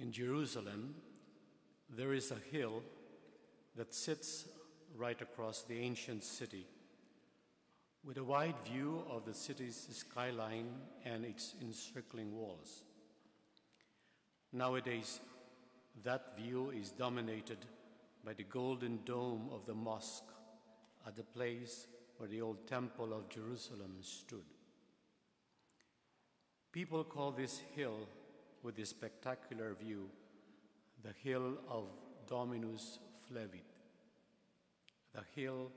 In Jerusalem, there is a hill that sits right across the ancient city, with a wide view of the city's skyline and its encircling walls. Nowadays, that view is dominated by the golden dome of the mosque at the place where the old Temple of Jerusalem stood. People call this hill with this spectacular view the Hill of Dominus Flevit, the hill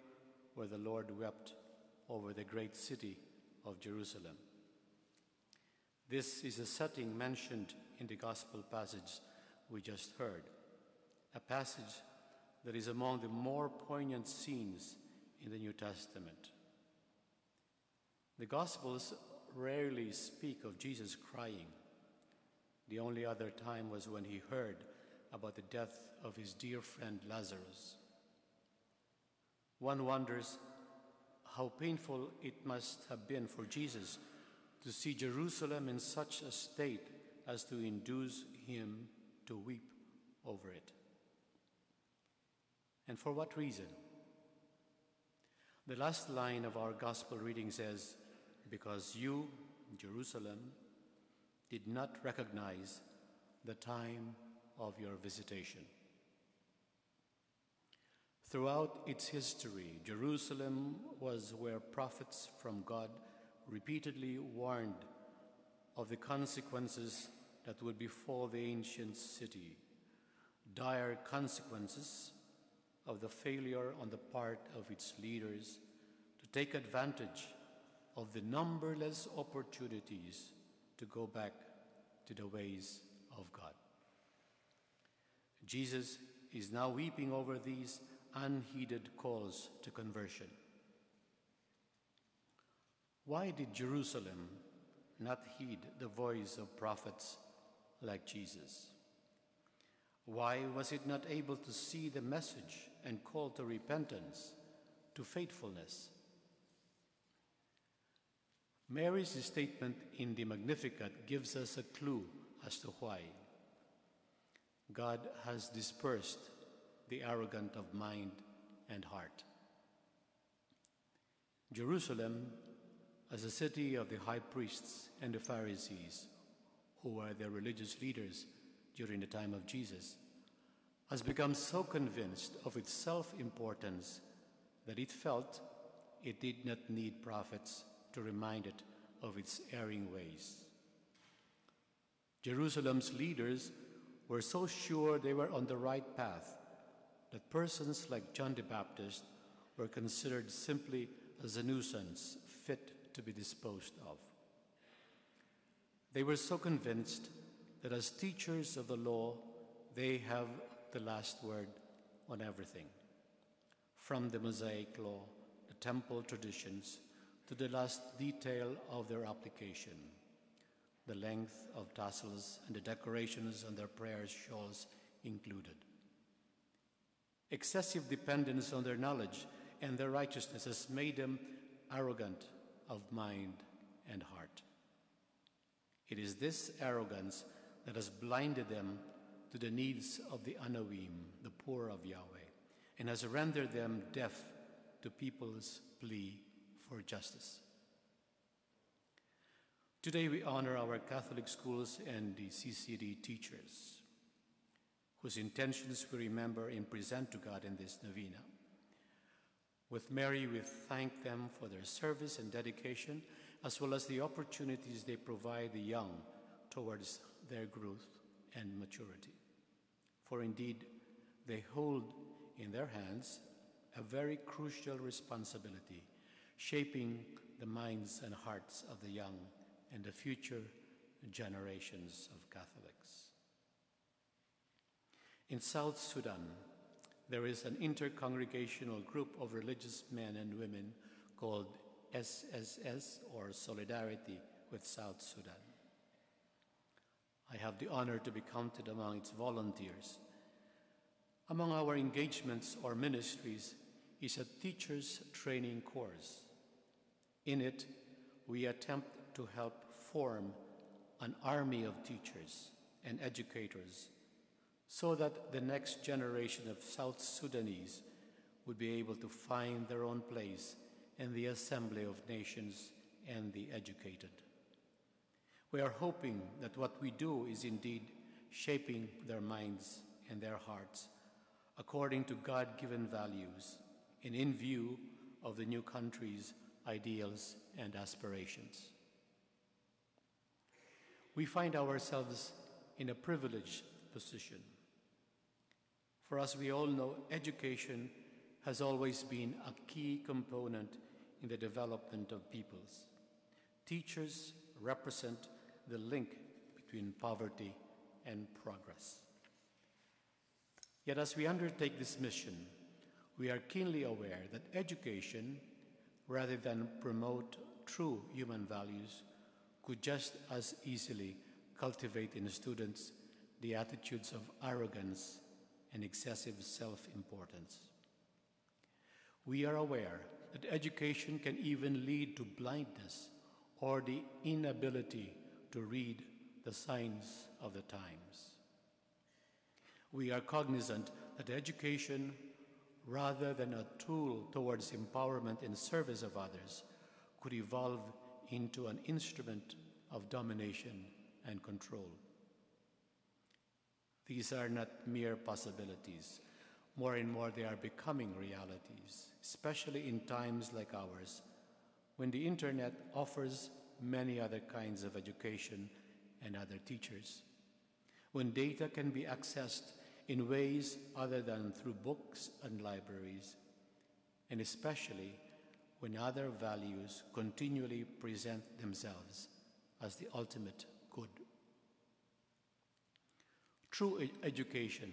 where the Lord wept over the great city of Jerusalem. This is a setting mentioned in the gospel passage we just heard, a passage that is among the more poignant scenes in the New Testament. The Gospels rarely speak of Jesus crying. The only other time was when he heard about the death of his dear friend Lazarus. One wonders how painful it must have been for Jesus to see Jerusalem in such a state as to induce him to weep over it. And for what reason? The last line of our gospel reading says, "Because you, Jerusalem, did not recognize the time of your visitation." Throughout its history, Jerusalem was where prophets from God repeatedly warned of the consequences that would befall the ancient city, dire consequences of the failure on the part of its leaders to take advantage of the numberless opportunities to go back to the ways of God. Jesus is now weeping over these unheeded calls to conversion. Why did Jerusalem not heed the voice of prophets like Jesus? Why was it not able to see the message and call to repentance, to faithfulness? Mary's statement in the Magnificat gives us a clue as to why. God has dispersed the arrogant of mind and heart. Jerusalem, as a city of the high priests and the Pharisees, who were the religious leaders during the time of Jesus, has become so convinced of its self-importance that it felt it did not need prophets to remind it of its erring ways. Jerusalem's leaders were so sure they were on the right path that persons like John the Baptist were considered simply as a nuisance fit to be disposed of. They were so convinced that as teachers of the law, they have the last word on everything, from the Mosaic law, the temple traditions, to the last detail of their application, the length of tassels and the decorations on their prayer shawls included. Excessive dependence on their knowledge and their righteousness has made them arrogant of mind and heart. It is this arrogance that has blinded them to the needs of the Anawim, the poor of Yahweh, and has rendered them deaf to people's plea for justice. Today we honor our Catholic schools and the CCD teachers, whose intentions we remember and present to God in this novena. With Mary, we thank them for their service and dedication, as well as the opportunities they provide the young towards their growth and maturity. For indeed, they hold in their hands a very crucial responsibility, shaping the minds and hearts of the young and the future generations of Catholics. In South Sudan, there is an intercongregational group of religious men and women called SSS, or Solidarity with South Sudan. I have the honor to be counted among its volunteers. Among our engagements or ministries is a teacher's training course. In it, we attempt to help form an army of teachers and educators so that the next generation of South Sudanese would be able to find their own place in the assembly of nations and the educated. We are hoping that what we do is indeed shaping their minds and their hearts according to God-given values and in view of the new country's ideals and aspirations. We find ourselves in a privileged position. For as we all know, education has always been a key component in the development of peoples. Teachers represent the link between poverty and progress. Yet as we undertake this mission, we are keenly aware that education, rather than promote true human values, could just as easily cultivate in students the attitudes of arrogance and excessive self-importance. We are aware that education can even lead to blindness or the inability to read the signs of the times. We are cognizant that education, rather than a tool towards empowerment and service of others, could evolve into an instrument of domination and control. These are not mere possibilities. More and more they are becoming realities, especially in times like ours, when the internet offers many other kinds of education and other teachers, when data can be accessed in ways other than through books and libraries, and especially when other values continually present themselves as the ultimate good. True education,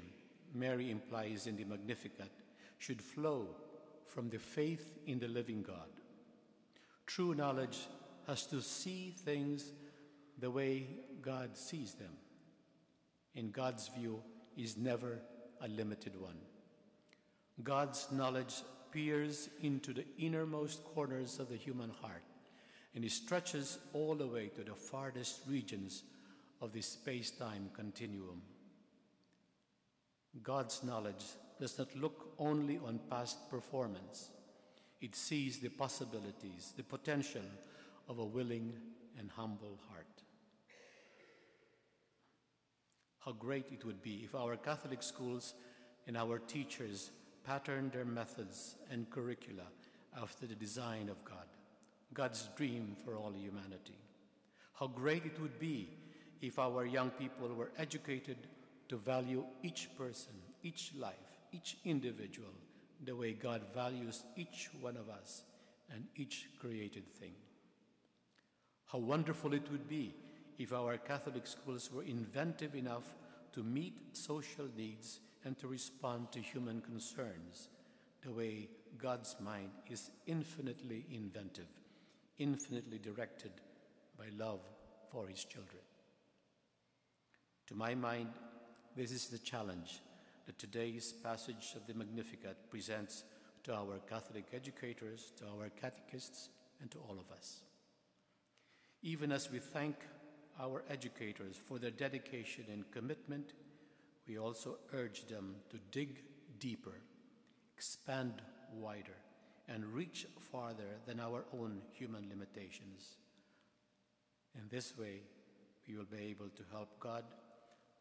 Mary implies in the Magnificat, should flow from the faith in the living God. True knowledge has to see things the way God sees them. In God's view is never a limited one. God's knowledge peers into the innermost corners of the human heart, and it stretches all the way to the farthest regions of the space-time continuum. God's knowledge does not look only on past performance. It sees the possibilities, the potential of a willing and humble heart. How great it would be if our Catholic schools and our teachers patterned their methods and curricula after the design of God, God's dream for all humanity. How great it would be if our young people were educated to value each person, each life, each individual, the way God values each one of us and each created thing. How wonderful it would be if our Catholic schools were inventive enough to meet social needs and to respond to human concerns, the way God's mind is infinitely inventive, infinitely directed by love for his children. To my mind, this is the challenge that today's passage of the Magnificat presents to our Catholic educators, to our catechists, and to all of us. Even as we thank our educators for their dedication and commitment, we also urge them to dig deeper, expand wider, and reach farther than our own human limitations. In this way, we will be able to help God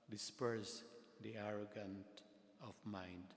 disperse the arrogant of mind